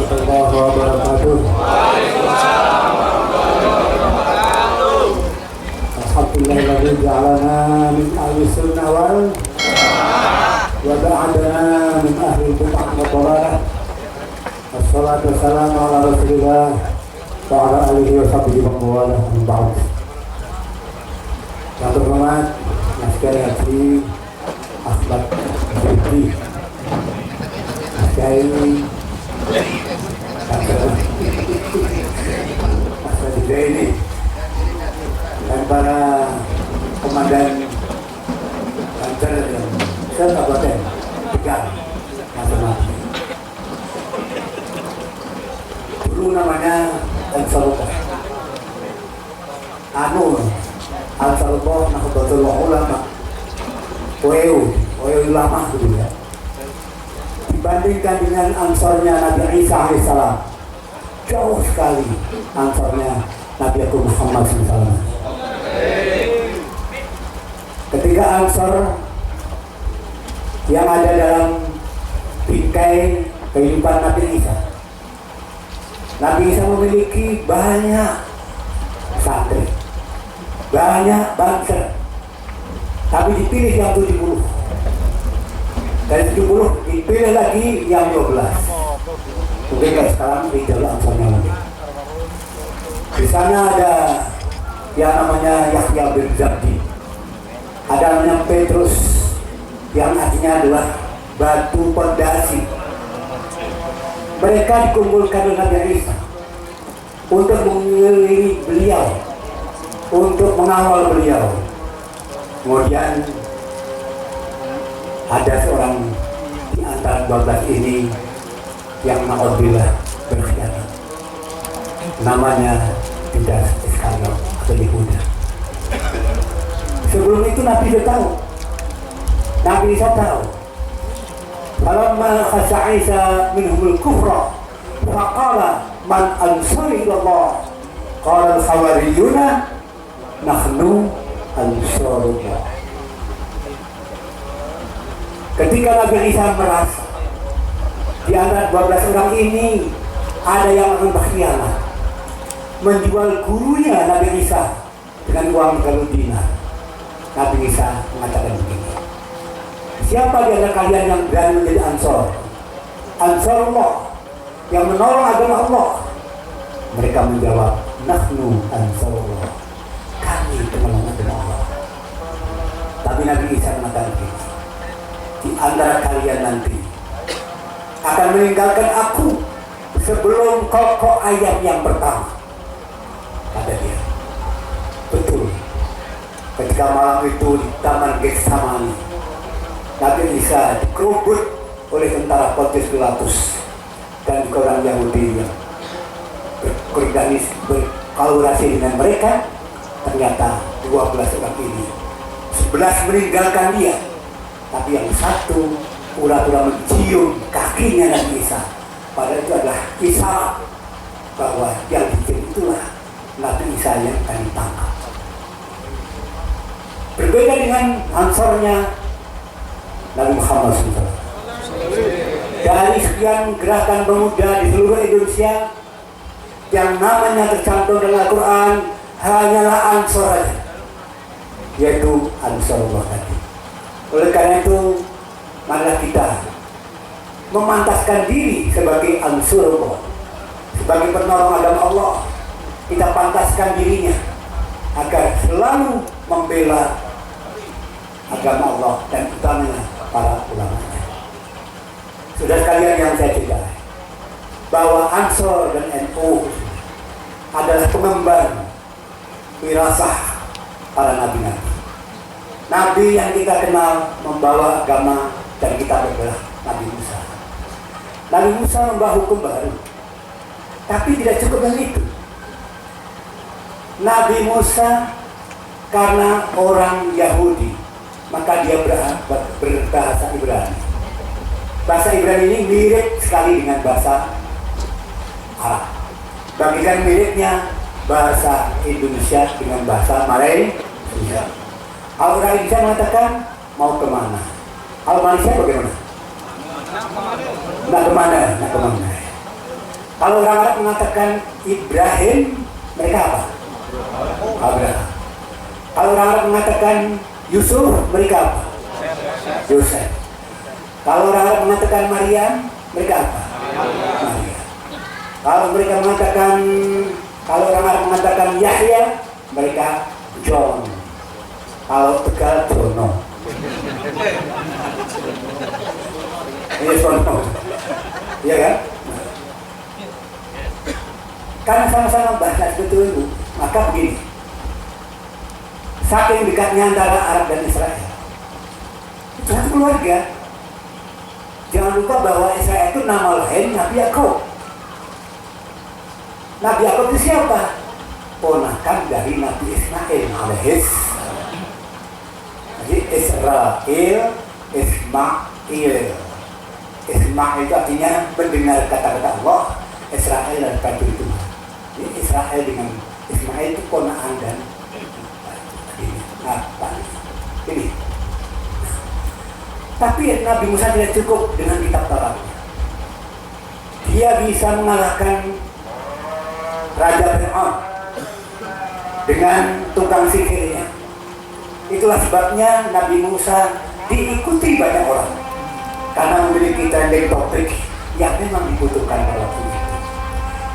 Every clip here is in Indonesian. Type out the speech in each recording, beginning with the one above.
warahmatullahi wabarakatuh. Alhamdulillahilladzi ja'alana min ahli sunnah wal wa ba'dana min ahli bid'ah wa dhalalah. Wassalatu wassalamu ala Rasulillah wa ala alihi wa sahbihi wa mawalah. Yang terhormat Masyai Haji Ahmad Zubri, Masyai Ahmad Zaini, dan para komandan kantor yang se-Kabupaten Tegal masing-masing. Dulu namanya Ansarullah, Ansarullah Nahdlatul Ulama, ulama gitu ya. Dibandingkan dengan ansarnya Nabi Isa alaihissalam, jauh sekali ansarnya Nabi Muhammad SAW. Ketika ansar yang ada dalam bingkai kehidupan Nabi Isa, Nabi Isa memiliki banyak santri, banyak bangsa, tapi dipilih yang 70. Dari 70 dipilih lagi yang 12. Mungkin sekarang di dalam ansarnya lagi. Di sana ada yang namanya Yahya bin Zabdi, ada namanya Petrus yang artinya adalah batu pondasi. Mereka dikumpulkan oleh Nabi Isa untuk mengelilingi beliau, untuk mengawal beliau. Kemudian ada seorang di antara 12 ini yang na'udzubillah berkhianat. Namanya Judas Iskariot atau Yehuda. Sebelum itu Nabi sudah tahu. Nabi Isa tahu. Falamma khasya Isa minhumul kufra faqala man ansari ilallah qala al-hawariyuna nahnu ansarullah. Ketika Nabi Isa merasa di antara 12 orang ini ada yang akan berkhianat, menjual gurunya Nabi Isa dengan uang 30 dinar, Nabi Isa mengatakan begini, siapa di antara kalian yang berani menjadi ansor? Ansarullah, yang menolong agama Allah. Mereka menjawab, nahnu ansarullah, kami penolong agama Allah. Tapi Nabi Isa mengatakan begini, di antara kalian nanti akan meninggalkan aku sebelum kokok ayam yang pertama. Kata dia, betul. Ketika malam itu di Taman Getsemani, Nabi Isa dikerubut oleh tentara Pontius Pilatus dan juga orang Yahudi yang berkolaborasi dengan mereka. Ternyata 12 orang ini, 11 meninggalkan dia, tapi yang satu pura-pura mencium kakinya Nabi Isa. Padahal itu adalah isyarat bahwa yang dicium itulah Nabi Isa yang akan ditangkap. Berbeda dengan ansarnya Nabi Muhammad SAW. Dari sekian gerakan pemuda di seluruh Indonesia yang namanya tercantum dalam Al-Quran hanyalah ansar saja, yaitu Ansarullah tadi. Oleh karena itu, marilah kita memantaskan diri sebagai Ansarullah, sebagai penolong agama Allah. Kita pantaskan dirinya agar selalu membela agama Allah dan utamanya para ulamanya. Sudah sekalian yang saya cintai, bahwa Ansor dan NU adalah pengemban wirasah para nabi-nabi. Nabi yang kita kenal membawa agama dan kita berbelah, Nabi Musa. Nabi Musa membawa hukum baru, tapi tidak cukup dengan itu. Nabi Musa karena orang Yahudi, maka dia berbahasa Ibrani. Bahasa Ibrani ini mirip sekali dengan bahasa Arab. Bagian miripnya bahasa Indonesia dengan bahasa Malaysia. Orang Indonesia mengatakan mau kemana? Al Malaysia bagaimana? Nak kemana? Kalau orang Arab mengatakan Ibrahim, mereka apa? Abraham. Kalau orang Arab mengatakan Yusuf, mereka apa? Yosef. Kalau orang Arab mengatakan Maryam, mereka apa? Maryam. Kalau orang Arab mengatakan Yahya, mereka John. Kalau Tegal, Jono. Ini Jono. Iya kan? Karena sama-sama bahasa seperti itu, maka begini. Saking dekatnya antara Arab dan Israel, satu keluarga. Jangan lupa bahwa Israel itu nama lain Nabi Yakub. Nabi Yakub itu siapa? Ponakan dari Nabi Ismail alaihis. Jadi Israel, Ismail. Ismail itu artinya mendengar kata-kata Allah. Israel dan kata itu. Jadi Israel dengan Ismail itu ponakan dan ini. Tapi Nabi Musa tidak cukup dengan kitab Taurat. Dia bisa mengalahkan Raja Fir'aun dengan tukang sihirnya. Itulah sebabnya Nabi Musa diikuti banyak orang karena memiliki trending topik yang memang dibutuhkan pada waktu itu.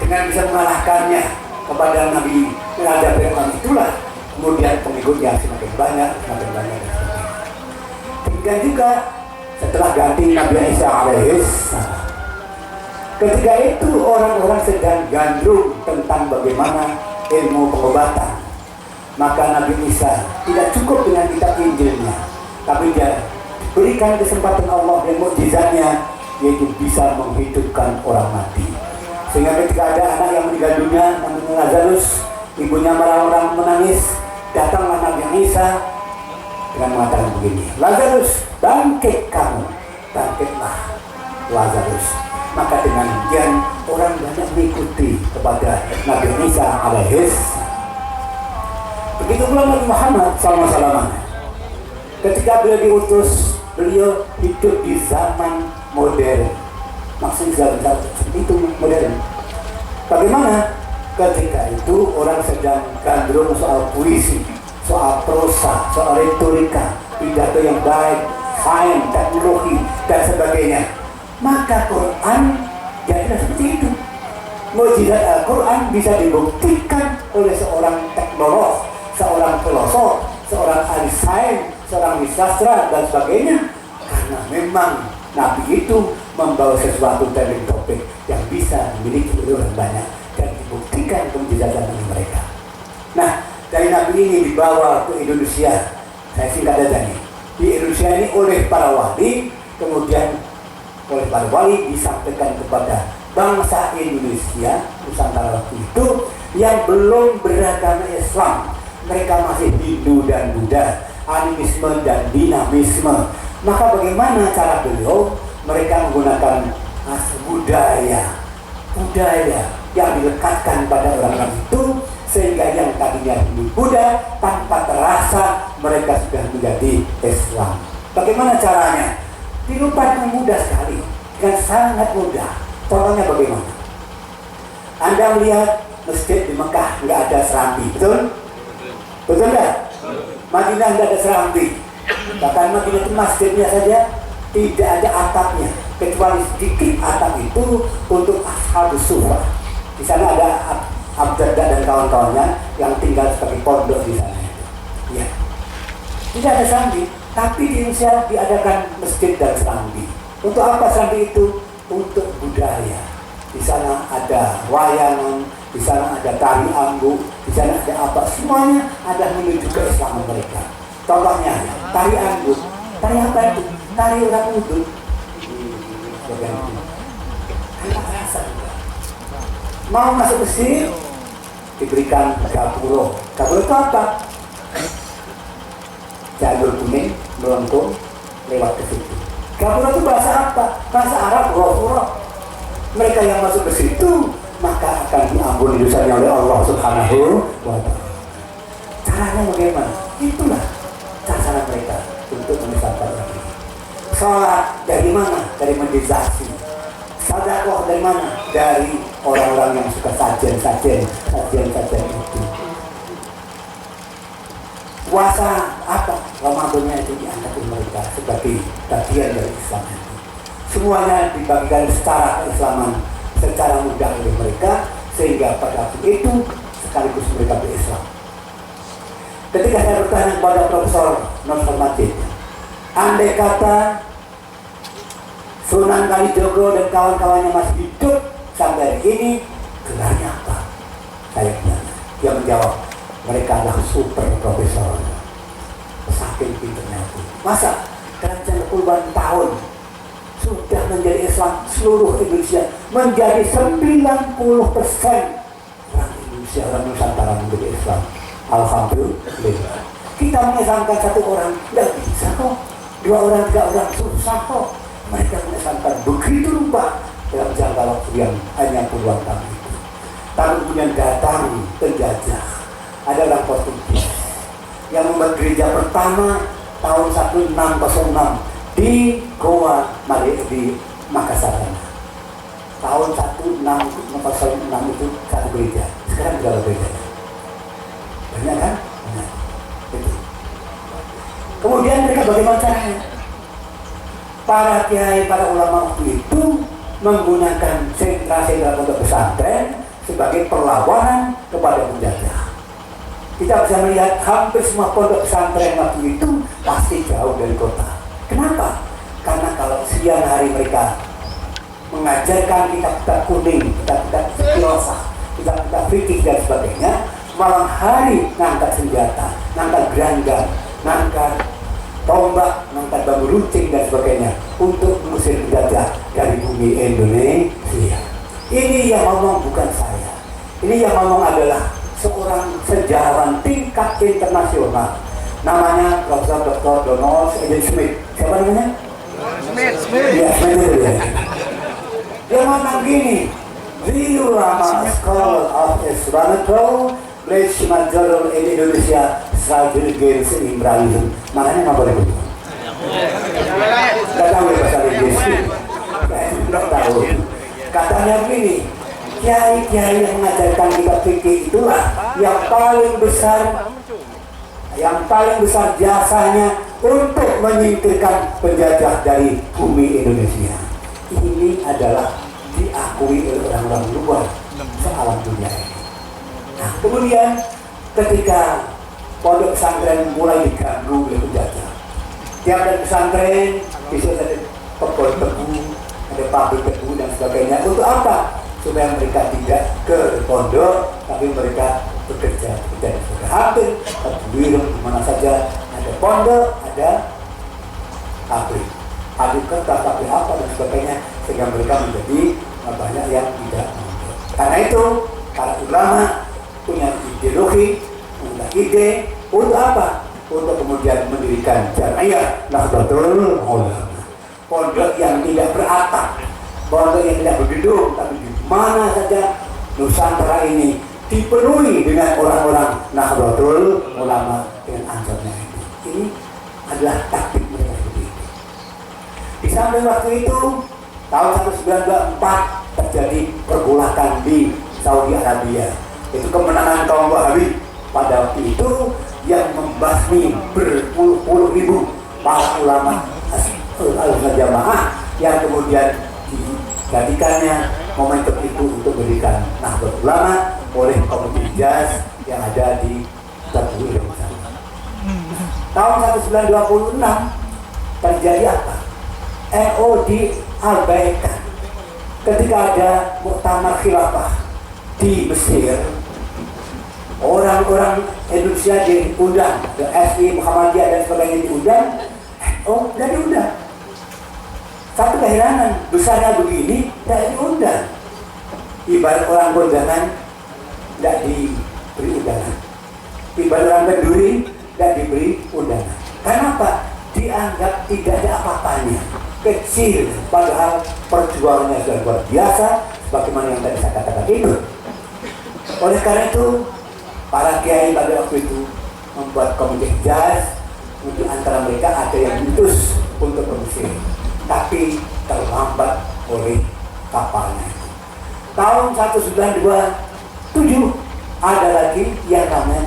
Dengan bisa mengalahkannya kepada Nabi Raja Fir'aun itulah kemudian pengikutnya semakin banyak. Demikian juga setelah ganti Nabi Isa alaihis, ketika itu orang-orang sedang gandrung tentang bagaimana ilmu pengobatan. Maka Nabi Isa tidak cukup dengan kitab Injilnya, tapi dia berikan kesempatan Allah dan mukjizatnya, yaitu bisa menghidupkan orang mati. Sehingga ketika ada anak yang meninggal dunia namanya Lazarus, ibunya marah-marah menangis, datanglah Nabi Isa dengan mengatakan begini, Lazarus, bangkit kamu, bangkitlah Lazarus. Maka dengan demikian orang banyak mengikuti kepada Nabi Isa alaihis. Begitu pula Nabi Muhammad SAW. Ketika beliau diutus, beliau hidup di zaman modern. Maksudnya zaman itu modern. Bagaimana? Ketika itu orang sedang gandrung soal puisi, soal prosa, soal retorika, pidato yang baik, sains, teknologi, dan sebagainya. Maka Quran jadilah seperti itu. Mukjizat Al-Quran bisa dibuktikan oleh seorang teknolog, seorang filosof, seorang ahli sains, seorang ahli sastra, dan sebagainya. Karena memang Nabi itu membawa sesuatu dari topik yang bisa dimiliki oleh orang banyak dan dibuktikan kemujizatan dari mereka. Nah, dari Nabi ini dibawa ke Indonesia. Saya singkat saja nih. Di Indonesia ini oleh para wali, kemudian oleh para wali disampaikan kepada bangsa Indonesia Nusantara waktu itu yang belum beragama Islam. Mereka masih Hindu dan Buddha, animisme dan dinamisme. Maka bagaimana cara beliau? Mereka menggunakan budaya yang dilekatkan pada orang-orang itu, sehingga yang tadinya Hindu Buddha tanpa terasa mereka sudah menjadi Islam. Bagaimana caranya? Dilupakan mudah sekali, dengan sangat mudah. Contohnya bagaimana? Anda melihat masjid di Mekah nggak ada serambi, betul? Betul nggak? Madinah nggak ada serambi. Bahkan Madinah itu masjidnya saja tidak ada atapnya, kecuali sedikit atap itu untuk ashabus sufah. Di sana ada Abdullah dan kawan-kawannya yang tinggal sebagai pondok di sana. Ya, tidak ada serambi. Tapi di Indonesia diadakan masjid dan serambi. Untuk apa serambi itu? Untuk budaya. Di sana ada wayangan, di sana ada tari ambu, di sana ada apa? Semuanya ada menuju ke Islam mereka. Contohnya tari ambu. Tari apa itu? Tari orang uduk. Mau masuk masjid diberikan gapuro. Gapuro itu apa? Jalur kuning melengkung lewat ke situ. Gapura itu bahasa apa? Bahasa Arab, ghafura. Mereka yang masuk ke situ maka akan diampuni dosanya oleh Allah Subhanahu wa ta'ala. Caranya bagaimana? Itulah cara mereka untuk menyesatkan orang ini. Sholat dari mana? Dari meditasi. Sedekah dari mana? Dari orang-orang yang suka sajian itu. Puasa apa? Ramadannya itu diangkat oleh mereka sebagai bagian dari Islam itu. Semuanya dibagikan secara keislaman secara mudah oleh mereka, sehingga pada waktu itu sekaligus mereka berislam. Ketika saya bertanya kepada Profesor Nusron Majid, andai kata Sunan Kalijogo dan kawan-kawannya masih hidup sampai hari ini, gelarnya apa? Saya bertanya. Dia menjawab, mereka adalah super profesor. Saking pinternya itu. Masa dalam jangka puluhan tahun sudah menjadi Islam seluruh Indonesia, menjadi 90% orang Indonesia, orang Nusantara menjadi Islam. Alhamdulillah. Kita mengislamkan satu orang, tidak bisa kok. 2 orang, 3 orang, susah kok. Mereka mengislamkan begitu rupa dalam jangka waktu yang hanya puluhan tahun itu. Tapi kemudian datang penjajah, ada orang Portugis yang membuat gereja pertama tahun 1606 di Goa di Makassar. Tahun 1606 itu satu gereja. Sekarang berapa gereja? Banyak kan? Banyak. Itu. Kemudian mereka bagaimana caranya? Para kiai, para ulama waktu itu menggunakan sentra-sentra pondok pesantren sebagai perlawanan kepada penjajah. Kita bisa melihat hampir semua pondok pesantren waktu itu pasti jauh dari kota. Kenapa? Karena kalau siang hari mereka mengajarkan kitab-kitab kuning, kitab-kitab filsafat, kitab-kitab fikih dan sebagainya, malam hari ngangkat senjata, ngangkat geranggang, ngangkat tombak, ngangkat bambu runcing dan sebagainya untuk mengusir penjajah dari bumi Indonesia. Ini yang ngomong bukan saya. Ini yang ngomong adalah seorang sejarawan tingkat internasional. Namanya Profesor Dr. Donald Eden Smith. Siapa namanya? Smith. Ya, Smith itu ya. Dia ngomong gini, the ulama scholar of Islamical Pledge Majorul in Indonesia Strategic Liberalism. Makanya nggak boleh begitu. Nggak tahu ya bahasa Inggris. Nggak tahu. Katanya begini, kiai-kiai yang mengajarkan kitab fikih itulah yang paling besar jasanya untuk menyingkirkan penjajah dari bumi Indonesia. Ini adalah diakui oleh orang-orang luar sealam dunia ini. Nah, kemudian ketika pondok pesantren mulai diganggu oleh penjajah, tiap ada pesantren bisa ada pekol tebu, ada pabrik tebu dan sebagainya. Untuk apa? Supaya mereka tidak ke pondok, tapi mereka bekerja hampir terbuir di mana saja ada pondok, ada pabrik kertas, pabrik apa dan sebagainya, sehingga mereka menjadi banyak yang tidak pondok. Karena itu para ulama punya ideologi, punya ide untuk apa? Untuk kemudian mendirikan Jamiah Nahdlatul Ulama, pondok yang tidak beratap, pondok yang tidak bergedung, tapi di mana saja Nusantara ini dipenuhi dengan orang-orang Nahdlatul Ulama dengan ansarnya ini. Ini adalah taktik mereka seperti itu. Di samping waktu itu, tahun 1924 terjadi pergolakan di Saudi Arabia. Itu kemenangan kaum Wahabi pada waktu itu yang membasmi berpuluh-puluh ribu para ulama al-sunnah jamaah yang kemudian dijadikannya momentum itu untuk mendirikan Nahdlatul Ulama oleh kaum Hijaz yang ada di Tabui sana. Tahun 1926 terjadi apa? NU diabaikan ketika ada muktamar khilafah di Mesir. Orang-orang Indonesia diundang, ke SI, Muhammadiyah dan sebagainya diundang. Oh, tidak diundang. Satu keheranan, besarnya begini, tidak diundang. Ibarat orang kondangan, tidak diberi undangan. Ibarat orang berduri, tidak diberi undangan. Kenapa? Dianggap tidak ada apa-apanya, kecil, padahal perjuangannya sudah luar biasa, sebagaimana yang tadi saya katakan itu. Oleh karena itu, para kiai pada waktu itu membuat komite Hijaz. Di antara mereka ada yang diutus untuk ke Mesir, tapi terlambat oleh kapalnya. Tahun 1927 ada lagi yang namanya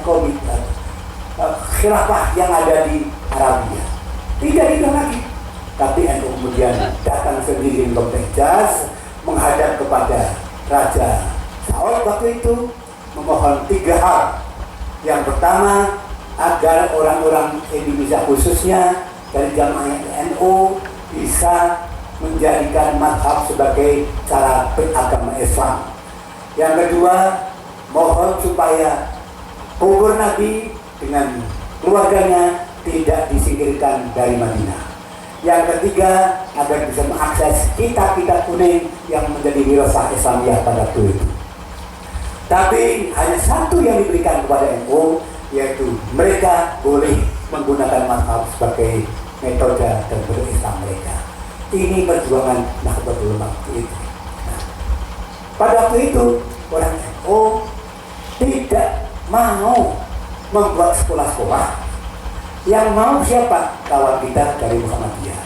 khilafah yang ada di Arabia. Tidak itu lagi. Tapi NU kemudian datang sendiri ke Hijaz, menghadap kepada Raja Saud waktu itu, memohon 3 hal. Yang pertama, agar orang-orang Indonesia khususnya dari jamaah NU bisa menjadikan mazhab sebagai cara beragama Islam. Yang kedua, mohon supaya kubur Nabi dengan keluarganya tidak disingkirkan dari Madinah. Yang ketiga, agar bisa mengakses kitab-kitab kuning yang menjadi wirasah Islamiyah pada waktu itu. Tapi hanya satu yang diberikan kepada NU, yaitu mereka boleh menggunakan mazhab sebagai metode dan berislam mereka. Ini perjuangan Nahdlatul Ulama itu. Nah, pada waktu itu orang NU tidak mau membuat sekolah-sekolah. Yang mau siapa? Kawan kita dari Muhammadiyah.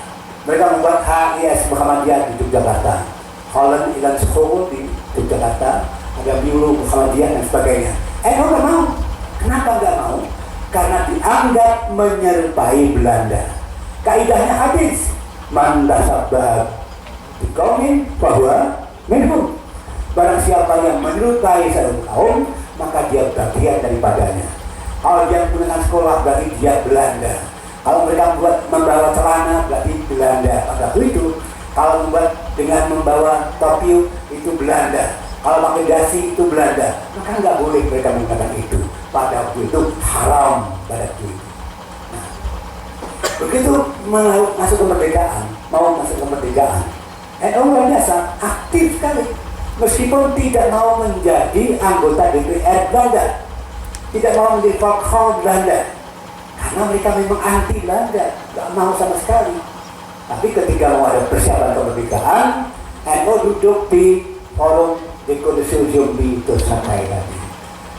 Mereka membuat HIS Muhammadiyah di Yogyakarta, Holland Ilan School di Yogyakarta, ada Biulu Muhammadiyah dan sebagainya. NU nggak mau. Kenapa nggak mau? Karena dianggap menyerupai Belanda. Kaidahnya hadis, man tasabbaha biqaumin fahuwa minhum. Barang siapa yang menyerupai satu kaum, maka dia bagian daripadanya. Kalau dia menggunakan sekolah berarti dia Belanda. Kalau mereka membawa celana berarti Belanda. Pada waktu itu, kalau dengan membawa topi itu Belanda. Kalau pakai dasi itu Belanda. Maka nggak boleh mereka menggunakan itu. Pada waktu itu haram pada waktu itu. Nah, begitu masuk kemerdekaan, mau masuk kemerdekaan, NU luar biasa aktif sekali. Meskipun tidak mau menjadi anggota DPR Belanda, tidak mau menjadi Volkswagen Belanda, karena mereka memang anti Belanda, tidak mau sama sekali. Tapi ketika mau ada persiapan kemerdekaan, NU duduk di forum di konsorsium di Tosakai tadi.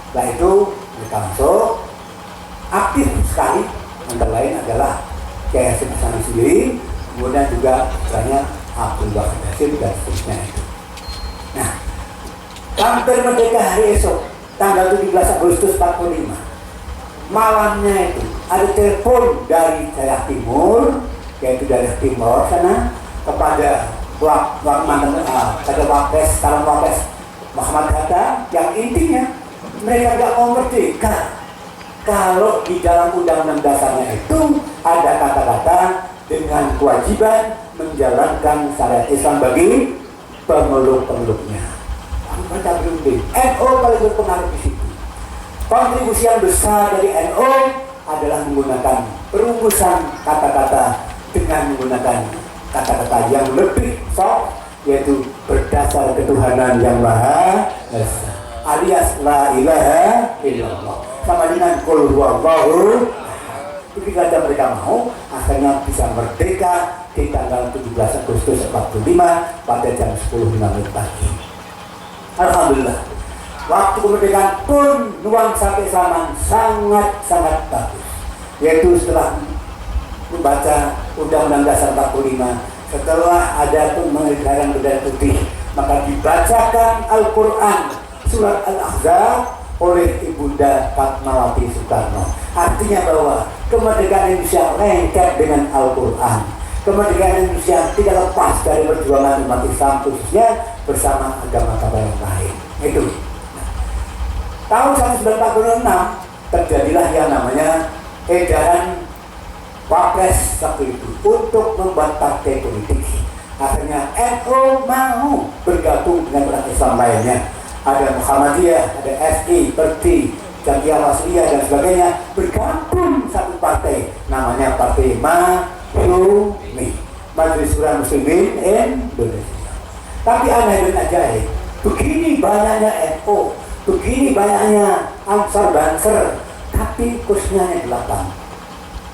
Setelah itu mereka masuk aktif sekali. Antara lain adalah Kiai Hasyim Asy'ari sendiri, kemudian juga misalnya Abdul Wahid Hasyim dan seterusnya itu. Nah, hampir merdeka hari esok, tanggal 17 Agustus 45, malamnya itu ada telepon dari daerah timur, yaitu daerah timur sana, kepada pada Wapres, calon Wapres Muhammad Hatta, yang intinya mereka tidak mau merdeka kalau di dalam undang-undang dasarnya itu ada kata-kata dengan kewajiban menjalankan syariat Islam bagi pemeluk-pemeluknya. Mereka belum di NU paling berpengaruh di situ. Kontribusi yang besar dari NU adalah menggunakan perumusan kata-kata dengan menggunakan kata-kata yang lebih soft, yaitu berdasar ketuhanan yang Maha Esa, alias la ilaha illallah, sama dengan qul huwallahu. Begitu saja mereka mau, akhirnya bisa merdeka di tanggal 17 Agustus 45 pada jam 10.05 pagi. Alhamdulillah, waktu kemerdekaan pun nuansa keislaman sangat-sangat bagus, yaitu setelah membaca Undang-Undang Dasar 45, setelah ada pengedaran bendera putih, maka dibacakan Al-Quran surat Al-Ahzab oleh Ibunda Fatmawati Soekarno. Artinya bahwa kemerdekaan Indonesia lengkap dengan Al-Quran. Kemerdekaan Indonesia tidak lepas dari perjuangan umat Islam khususnya bersama agama-agama yang lain. Itu. Tahun 1946 terjadilah yang namanya edaran Wapres waktu itu untuk membuat partai politik. Akhirnya NU mau bergabung dengan orang Islam lainnya. Ada Muhammadiyah, ada SI, Perti, Jamiah Wasliyah dan sebagainya, bergabung satu partai, namanya Partai Masyumi, Majelis Syura Muslimin Indonesia. Tapi aneh dan ajaib, begini banyaknya NU, begini banyaknya Ansar Banser, tapi kursinya hanya 8.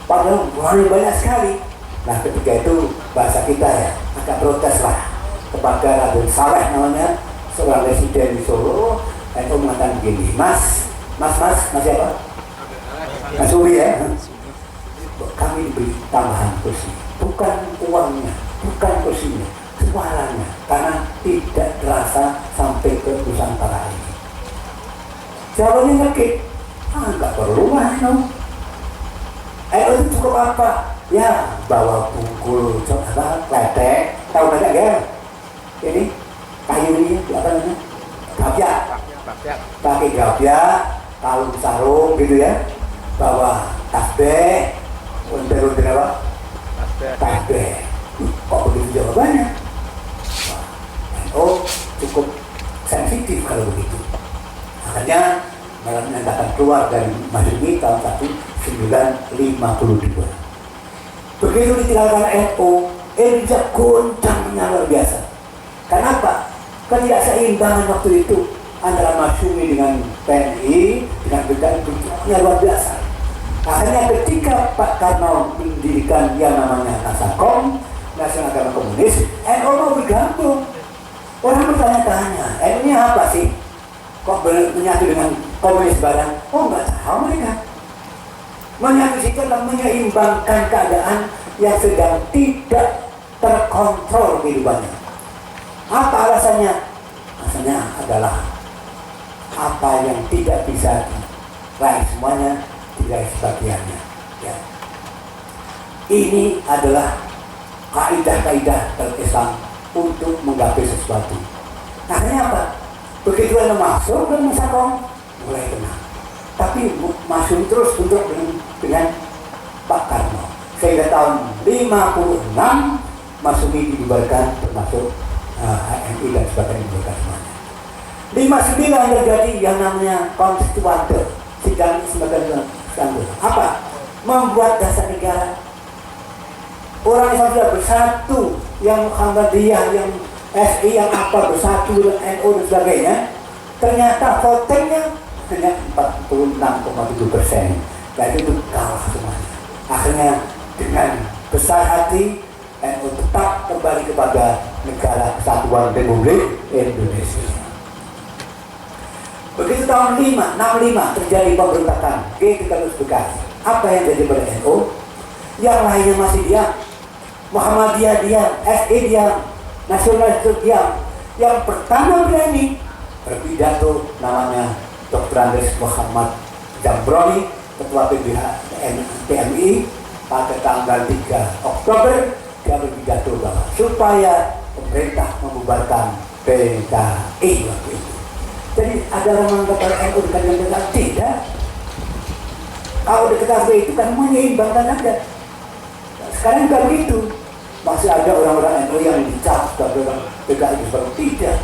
Padahal banyak sekali. Nah, ketika itu bahasa kita ya agak protes lah kepada Raden Saleh namanya, seorang residen di Solo. NU mengatakan begini, Mas siapa? Mas Uri ya. Kami diberi tambahan kursi, bukan uangnya, bukan kursinya, suaranya, karena tidak terasa sampai ke pusat Jawabannya ngekik. Nggak perlu lah, no. Itu cukup apa? Ya, bawa bungkul, kletek, tahu banyak ya? Ini kayu ini apa namanya? Gabyak. Pakai gabyak, kalung sarung gitu ya. Bawa tasbih, unter-unter apa? Tasbih. Kok begitu jawabannya? Oh, cukup sensitif kalau begitu. Makanya malah menyatakan keluar dari Masyumi tahun 1952. Begitu ditinggalkan NU, Indonesia goncangnya luar biasa. Kenapa? Ketidakseimbangan waktu itu antara Masyumi dengan TNI, dengan PKI goncangnya luar biasa. Akhirnya ketika Pak Karno mendirikan yang namanya Nasakom, Nasional Agama Komunis, NU mau bergabung. Orang bertanya-tanya, NU ini apa sih? Kok menyatu dengan komunis barang? Oh, nggak tahu mereka. Menyatu itu adalah menyeimbangkan keadaan yang sedang tidak terkontrol kehidupannya. Apa alasannya? Alasannya adalah apa yang tidak bisa diraih semuanya, diraih sebagiannya. Ya. Ini adalah kaidah-kaidah Islam untuk menggapai sesuatu. Akhirnya apa? Begitu ada masuk ke Nasakom, mulai tenang. Tapi masuk terus untuk dengan Pak Karno. Sehingga tahun 56 Masyumi dibubarkan, termasuk HMI dan sebagainya dibubarkan semuanya. 59 terjadi yang namanya konstituante, sidang sebagai Istanbul. Apa? Membuat dasar negara. Orang Islam sudah bersatu, yang Muhammadiyah, yang SI, yang apa bersatu dengan NU dan sebagainya. Ternyata votingnya hanya 46,7%. Jadi itu kalah semuanya. Akhirnya dengan besar hati NU tetap kembali kepada negara Kesatuan Republik Indonesia. Begitu tahun 65 terjadi pemberontakan G13 Bekasi. Apa yang terjadi pada NU? Yang lainnya masih diam. Muhammadiyah diam, SI diam, Nasionalis diam. Yang pertama berani berpidato namanya Dr. Andes Muhammad Jambroni, Ketua PMI, pada tanggal 3 Oktober dia berpidato bahwa supaya pemerintah membubarkan PKI waktu itu. Jadi ada orang kata NU dengan tidak. Kalau diketahui itu kan menyeimbangkan aja. Sekarang juga begitu. Masih ada orang-orang NU yang dicap sebagai orang PKI seperti tidak.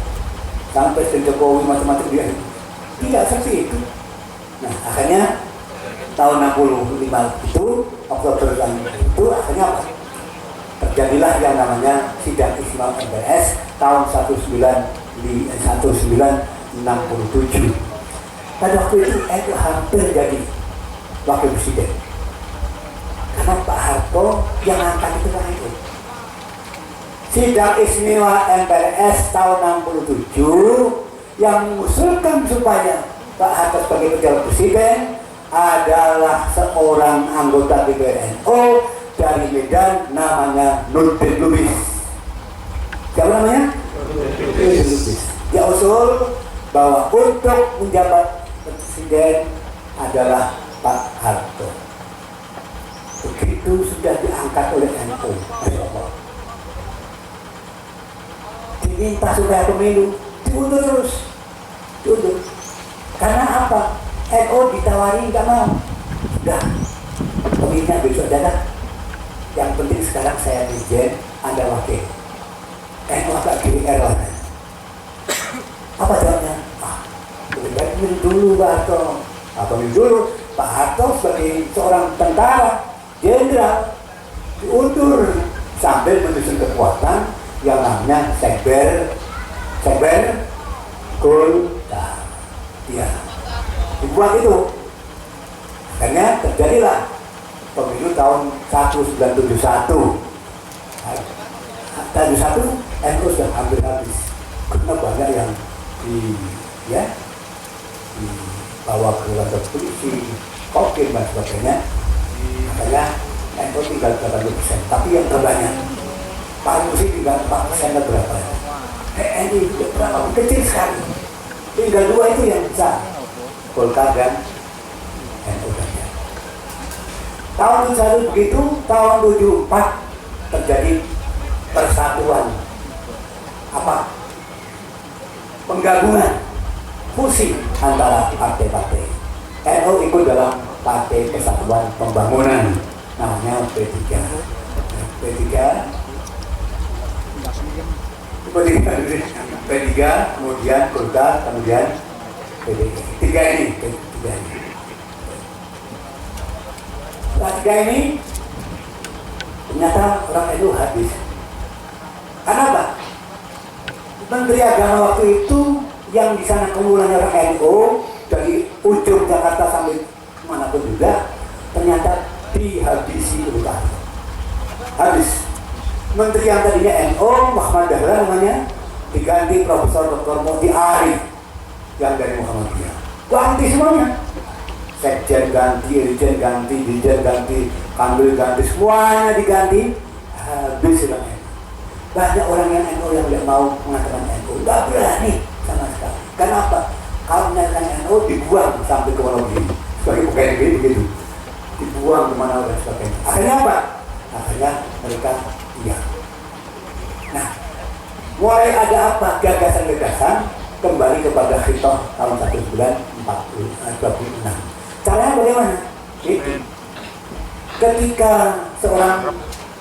Sampai Presiden Jokowi macam-macam dia tidak seperti itu. Nah akhirnya tahun 65 itu Oktober itu akhirnya apa? Terjadilah yang namanya sidang Islam MPRS tahun 1967. Pada waktu itu NU hampir jadi wakil presiden. Karena Pak Harto yang angkat itu kan itu. Sidang istimewa MPRS tahun 67 yang mengusulkan supaya Pak Harto sebagai pejabat presiden adalah seorang anggota DPR NU dari Medan namanya Nurdin Lubis. Siapa namanya? Nurdin Lubis. Dia usul bahwa untuk menjabat presiden adalah Pak Harto. Begitu sudah diangkat oleh NU, diminta supaya pemilu diundur terus, diundur. Karena apa? NU ditawari nggak mau. Sudah, pemilihnya besok datang. Yang penting sekarang saya dirjen, Anda wakil. NU agak GR lah. Apa jawabnya? Lebih baik milih dulu Pak Harto. Apa milih dulu? Pak Harto sebagai seorang tentara jenderal diundur sambil menyusun kekuatan yang namanya Sekber Golkar. Ya, dibuat itu. Akhirnya terjadilah pemilu tahun 1971. Tahun 1 NU sudah hampir habis. Karena banyak yang dibawa ke kantor polisi, kokin dan sebagainya. Makanya NU tinggal 80%, tapi yang terbanyak paling mesti tinggal 4% atau berapa ya? NU berapa? Kecil sekali. Tinggal 2 itu yang besar. Golkar dan NU saja. Tahun 71 begitu, tahun 74 terjadi persatuan penggabungan, fusi antara partai-partai. NU ikut dalam Partai Persatuan Pembangunan, namanya P3. P3, kemudian Golkar, kemudian PDI. Tiga ini. Setelah tiga ini, ternyata orang NU habis. Kenapa? Menteri Agama waktu itu yang di sana kumpulannya orang NU dari ujung Jakarta sampai manapun juga, ternyata dihabisi Ulkar. Habis. Menteri yang tadinya NU, Muhammad Dahlan namanya, diganti Profesor Dr. Muti Arif yang dari Muhammadiyah. Ganti semuanya. Sekjen ganti, Irjen ganti, Dirjen ganti, Kanwil ganti, semuanya diganti. Habis sudah NU. Banyak orang yang NU yang tidak mau mengatakan NU, nggak berani sama sekali. Kenapa? Kalau menyatakan NU dibuang sampai ke Wonogiri, sebagai pegawai negeri begitu, dibuang kemana dan sebagainya. Akhirnya apa? Akhirnya mereka diam. Nah, mulai ada apa? Gagasan-gagasan kembali kepada Khitoh tahun 1926. Caranya bagaimana? Itu. Ketika seorang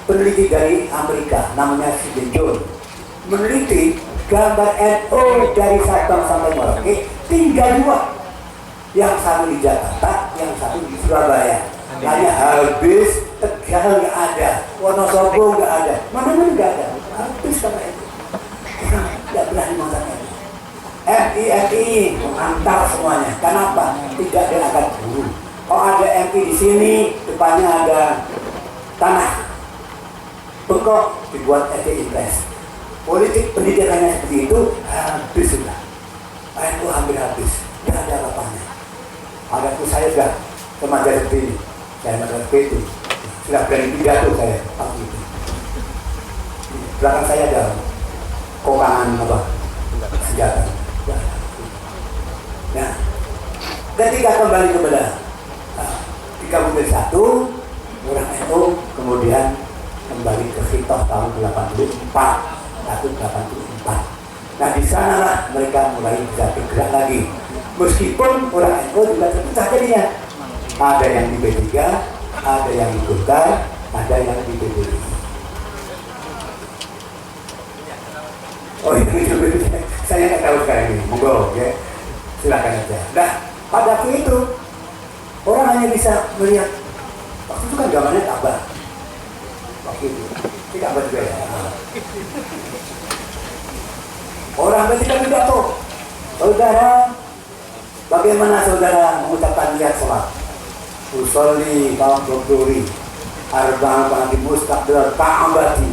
peneliti dari Amerika namanya Sidney Jones meneliti gambar NU dari Sabang sampai Merauke, tinggal dua, yang satu di Jakarta, yang satu di Surabaya. Hanya habis, Tegal nggak ada, Wonosobo nggak ada, mana-mana nggak ada, habis sama NU. Orang nggak berani mengatakan NU. MI mengantar semuanya. Kenapa? Tidak diangkat dulu. Kalau ada MI di sini, depannya ada tanah bengkok, dibuat FI-Invest. Politik pendidikannya seperti itu, habis sudah. NU hampir habis, tidak ada apa-apanya. Adapun saya sudah remaja seperti ini, saya mengerti itu, sudah berani pidato saya waktu itu. Belakang saya ada kokangan senjata. Nah, ketika kembali kepada 31, orang NU kemudian kembali ke Khitoh tahun 84. Nah, di sanalah mereka mulai bisa bergerak lagi. Meskipun orang NU juga terpecah jadinya. Ada yang di P3, ada yang di Golkar, ada yang di PDI. Oh ini saya nggak tahu sekarang ini. Monggo, ya. Silakan aja. Nah, pada waktu itu orang hanya bisa melihat. Waktu itu kan zamannya Ka'bah. Waktu itu tidak juga ya. Orang ketika pidato, saudara, bagaimana saudara mengucapkan niat sholat? Usolli kaum berduri, arba'an panati mustaqbil ta'ambati.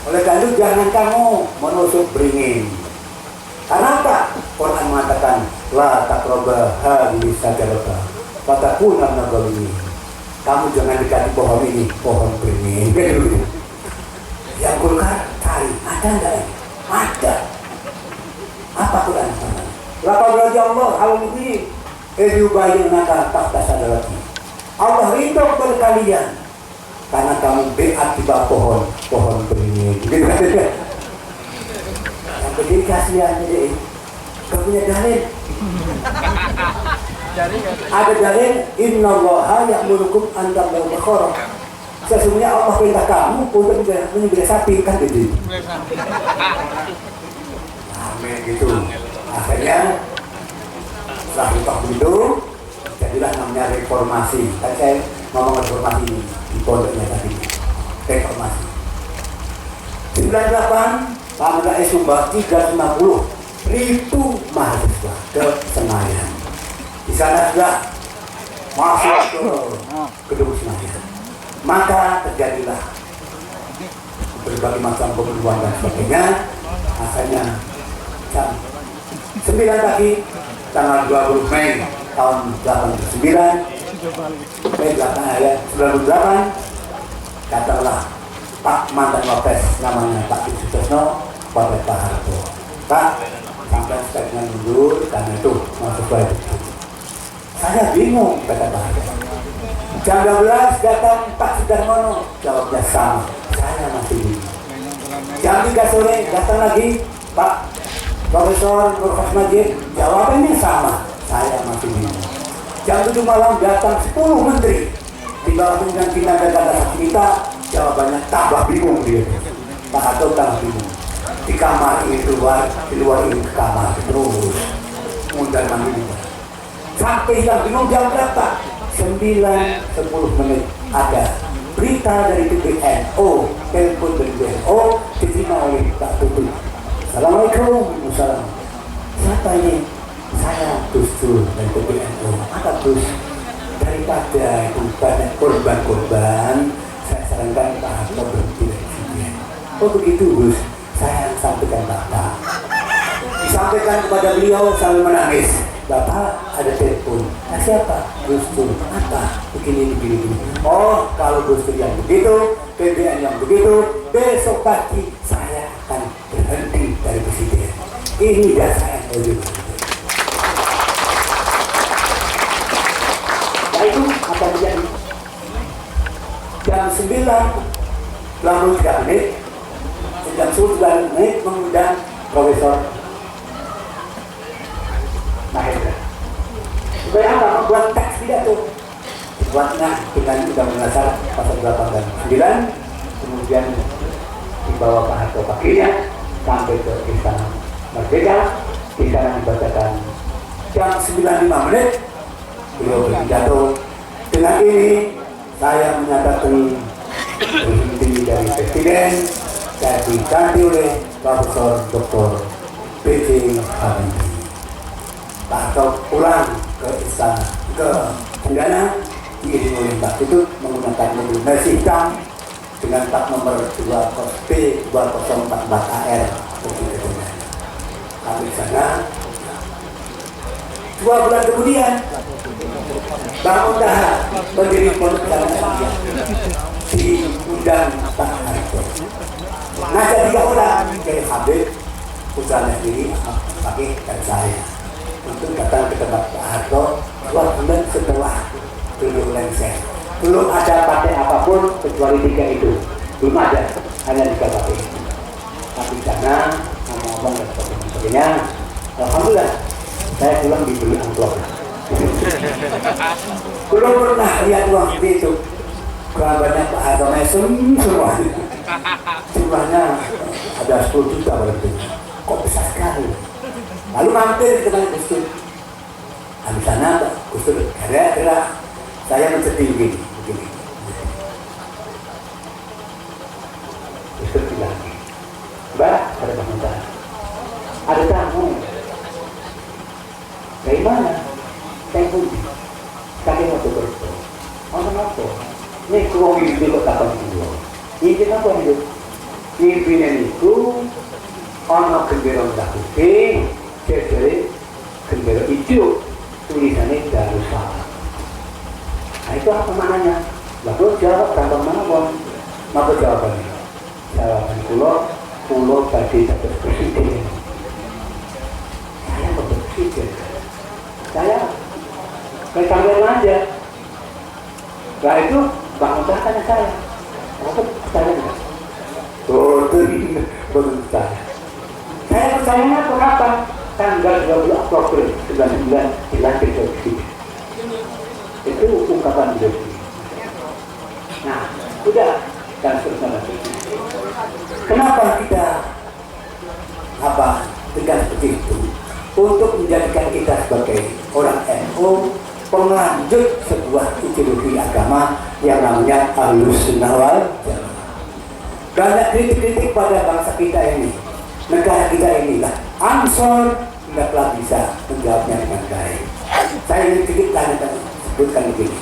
Oleh karena itu jangan kamu menusuk beringin. Karena apa? Quran mengatakan la taqraba hadhihi syajarata fatakuna minadh dhalimin. Kamu jangan dekati pohon ini, pohon beringin. Yang Golkar cari, ada enggak ini? Ada. Apa Quran? Laqad radiyallahu hal ini edyubayyinaka tahta syajarati. Allah ridho kepada kalian karena kamu beat di bawah pohon beringin. Yang berdiri kasihan jadi gak punya dalil. Ada dalil innallaha ya'murukum an ta'budu baqarah. Sesungguhnya Allah perintah kamu untuk menyembelih sapi kan gitu. Amin gitu. Akhirnya setelah itu jadilah namanya reformasi. Kan saya ngomong reformasi di pondoknya tadi. Reformasi. 98 Pamela Sumba 350.000 mahasiswa ke Senayan. Di sana sudah masuk ke gedung Senayan. Maka terjadilah berbagai macam pembunuhan dan sebagainya. Akhirnya jam 9 pagi tanggal 20 Mei tahun 89, Mei 98, katakanlah Pak mantan Wapres namanya Pak Sutisno pada Pak Harto. Pak sampai sekarang mundur. Karena itu mahasiswa itu. Saya bingung, kata Pak Harto. Jam 12 datang Pak Sudarmono, jawabnya sama. Saya masih bingung. Jam 3 sore datang lagi Pak Profesor Nur Majid, jawabannya sama. Saya masih bingung. Jam 7 malam datang 10 menteri di bawah pimpinan kata kita, jawabannya tambah bingung dia. Pak Harto tambah bingung. Di kamar ini keluar, di luar ini ke kamar terus mundar mandir. Sampai hilang bingung jam berapa? 9-10 menit ada berita dari PBNO, telepon dari PBNO diterima oleh Pak Tutut. Assalamualaikum, Waalaikumsalam. Siapa ini? Saya Gus Dur dari PBNO. Apa Gus? Daripada itu banyak korban-korban, saya sarankan Pak Harto berhenti dari sini. Oh begitu Gus, saya sampaikan Bapak. Disampaikan kepada beliau sambil menangis. Bapak ada telepon. Nah siapa? Gus Dur. Apa? Begini. Oh kalau Gus Dur yang begitu, PBN yang begitu, besok pagi saya akan berhenti dari presiden. Ini dah saya mau. Nah itu apa terjadi? Jam 9 lalu 3 menit, jam 9 menit mengundang Profesor Mahendra. Supaya apa? Membuat teks pidato. Dibuatnya dengan Undang-Undang Dasar pasal 8 dan 9, kemudian dibawa Pak Harto paginya sampai ke Istana Merdeka. Di sana dibacakan jam 9.05 menit beliau berpidato. Dengan ini saya menyatakan berhenti dari presiden dan diganti oleh Profesor Dr. B.J. Habibie. Pak Harto pulang ke istana, ke Cendana, diiringi oleh Pak Tutut menggunakan mobil Mercy hitam dengan plat nomor B2044AR pergi ke Cendana. Kami sana 2 bulan kemudian Bang Undahar pendiri Pondok Pesantren diundang Pak Harto. Nah jadi 3 orang dari Habib, putranya sendiri, pakai dan saya untuk datang ke tempat Pak Harto 2 bulan setelah beliau lengser. Belum ada partai apapun kecuali 3 itu, belum ada, hanya 3 partai itu. Tapi sana ngomong-ngomong dan sebagainya, alhamdulillah saya pulang dibeli amplop. Belum pernah lihat uang seperti itu. Kerabatnya Pak Harto mesum semua. Jumlahnya ada 10 juta berarti. Kok besar sekali? Lalu mampir ke tempat Gus Dur. Di sana Gus Dur gerak-gerak. Saya menceting begini. Gus Dur bilang, Mbak, ada tamu. Ada tamu. Dari mana? Saya pun kaki waktu berdoa. Apa? Ini kurang mimpi kok kapan dulu. Mimpi apa itu? Mimpinya itu ono gendera merah putih, jadi gendera hijau, tulisannya Darussalam. Nah itu apa maknanya? Lalu jawab gampang mana maka jawabannya? Jawaban pulau tadi dapat presiden. Saya dapat presiden. Saya kesampean aja. Nah itu Bang Undahar tanya saya. Apa saya enggak? Betul saya. Saya percayanya kapan? Tanggal 20 Oktober 1999 dilantik ke presiden. Itu ungkapan beliau. Nah, udah dan seterusnya. Kenapa kita tegas seperti itu? Untuk menjadikan kita sebagai orang NU penganjut sebuah ideologi agama yang namanya Ahlussunnah wal Jamaah. Banyak kritik-kritik pada bangsa kita ini, negara kita inilah Ansor tidaklah bisa menjawabnya dengan baik. Saya ingin sedikit sebutkan begini,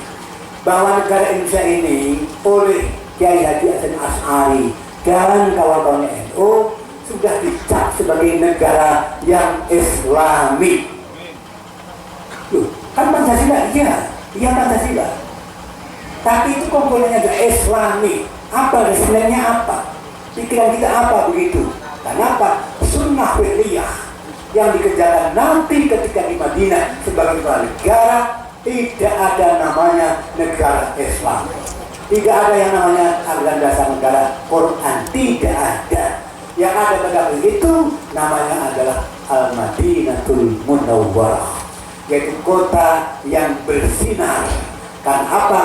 bahwa negara Indonesia ini oleh Kiai Haji Hasan Asy'ari dan kawan-kawannya NU sudah dicap sebagai negara yang Islami. Loh, kan Pancasila, iya Pancasila. Tapi itu komponennya juga Islami. Apa resminya apa? Pikiran kita apa begitu? Kenapa? Sunnah fi'liyah yang dikerjakan Nabi ketika di Madinah sebagai kepala negara, tidak ada namanya negara Islam. Tidak ada yang namanya aliran dasar negara Quran, tidak ada. Yang ada pada itu namanya adalah Al-Madinatul Munawwarah, yaitu kota yang bersinar. Karena apa?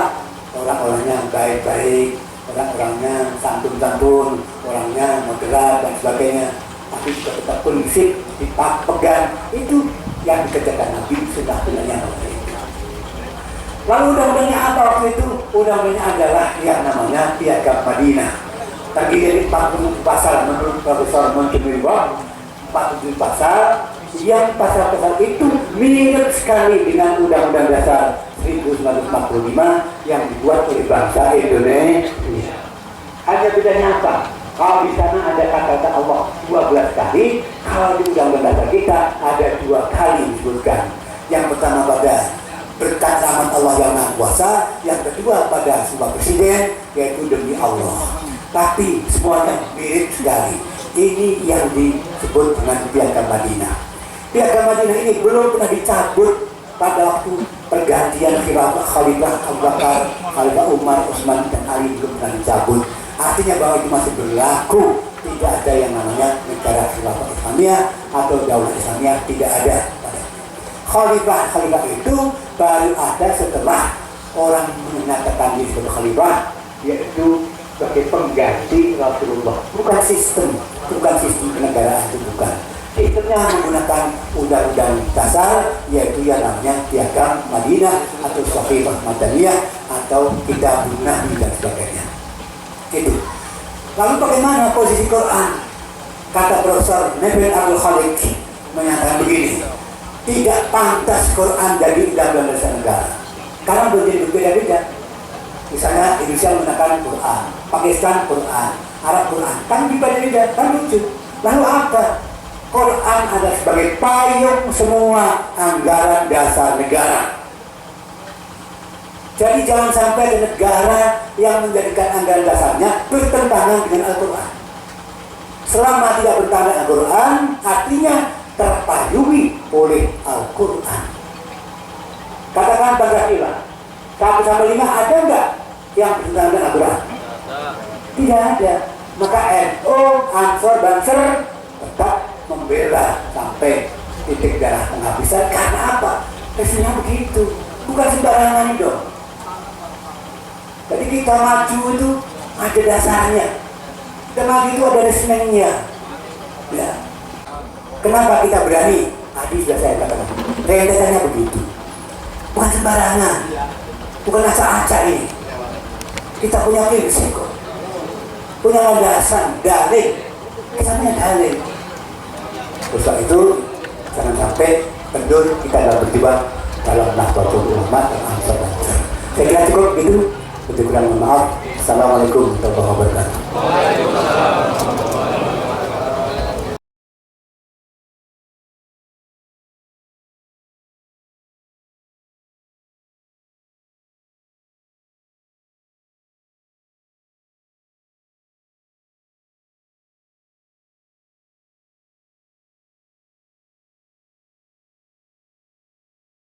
Orang-orangnya baik-baik, orang-orangnya santun-santun, orangnya moderat dan sebagainya, tapi juga tetap prinsip, dipegang. Itu yang dikerjakan Nabi sudah benarnya waktu itu. Lalu undang-undangnya apa waktu itu? Undang-undangnya adalah yang namanya Piagam Madinah. Terdiri dari 47 pasal menurut Profesor Montemirwan, 47 pasal, yang pasal-pasal itu mirip sekali dengan Undang-Undang Dasar 1945 yang dibuat oleh bangsa Indonesia. Hanya bedanya apa? Kalau di sana ada kata-kata Allah 12 kali, kalau di Undang-Undang Dasar kita ada 2 kali disebutkan. Yang pertama pada berkat rahmat Allah yang Maha Kuasa, yang kedua pada sebuah presiden, yaitu demi Allah. Tapi semuanya mirip sekali. Ini yang disebut dengan Piagam Madinah. Piagam Madinah ini belum pernah dicabut pada waktu pergantian khilafah Khalifah Abu Bakar, Khalifah Umar, Utsman dan Ali, belum pernah dicabut. Artinya bahwa itu masih berlaku. Tidak ada yang namanya negara khilafah Islamiyah atau daulah Islamiyah, tidak ada. Khalifah itu baru ada setelah orang menyatakan diri sebagai khalifah, yaitu sebagai pengganti Rasulullah. Bukan sistem kenegaraan itu, bukan. Sistemnya menggunakan undang-undang dasar, yaitu yang namanya Piagam Madinah atau Shahifah Madaniyah atau Kitabun Nabi dan sebagainya. Itu. Lalu bagaimana posisi Quran? Kata Profesor Nabil Abdul Khalik menyatakan begini, tidak pantas Quran jadi undang-undang dasar negara karena menjadi berbeda-beda. Misalnya Indonesia menggunakan Quran, Pakistan Quran, Arab Quran, kan berbeda-beda, kan lucu. Lalu apa? Quran ada sebagai payung semua anggaran dasar negara. Jadi jangan sampai ada negara yang menjadikan anggaran dasarnya bertentangan dengan Al-Quran. Selama tidak bertentangan dengan Al-Quran, artinya terpayungi oleh Al-Quran. Katakan Pancasila 1-5 ada enggak yang bertentangan dengan Al-Quran? Tidak ada. Maka NU, Ansor, Banser tetap membela sampai titik darah penghabisan. Karena apa? Tesnya begitu. Bukan sembarangan dong. Jadi kita maju itu ada dasarnya. Kita maju itu ada resmennya. Ya. Kenapa kita berani? Tadi sudah saya katakan. Rentetannya begitu. Bukan sembarangan. Bukan acak-acak ini. Kita punya prinsip kok. Punya landasan, dalil. Kita punya dalil. Terus itu jangan sampai kendor kita dalam berdebat dalam Nahdlatul Ulama dan Ansor. Saya kira cukup itu. Kurang mohon maaf. Assalamualaikum warahmatullahi wabarakatuh.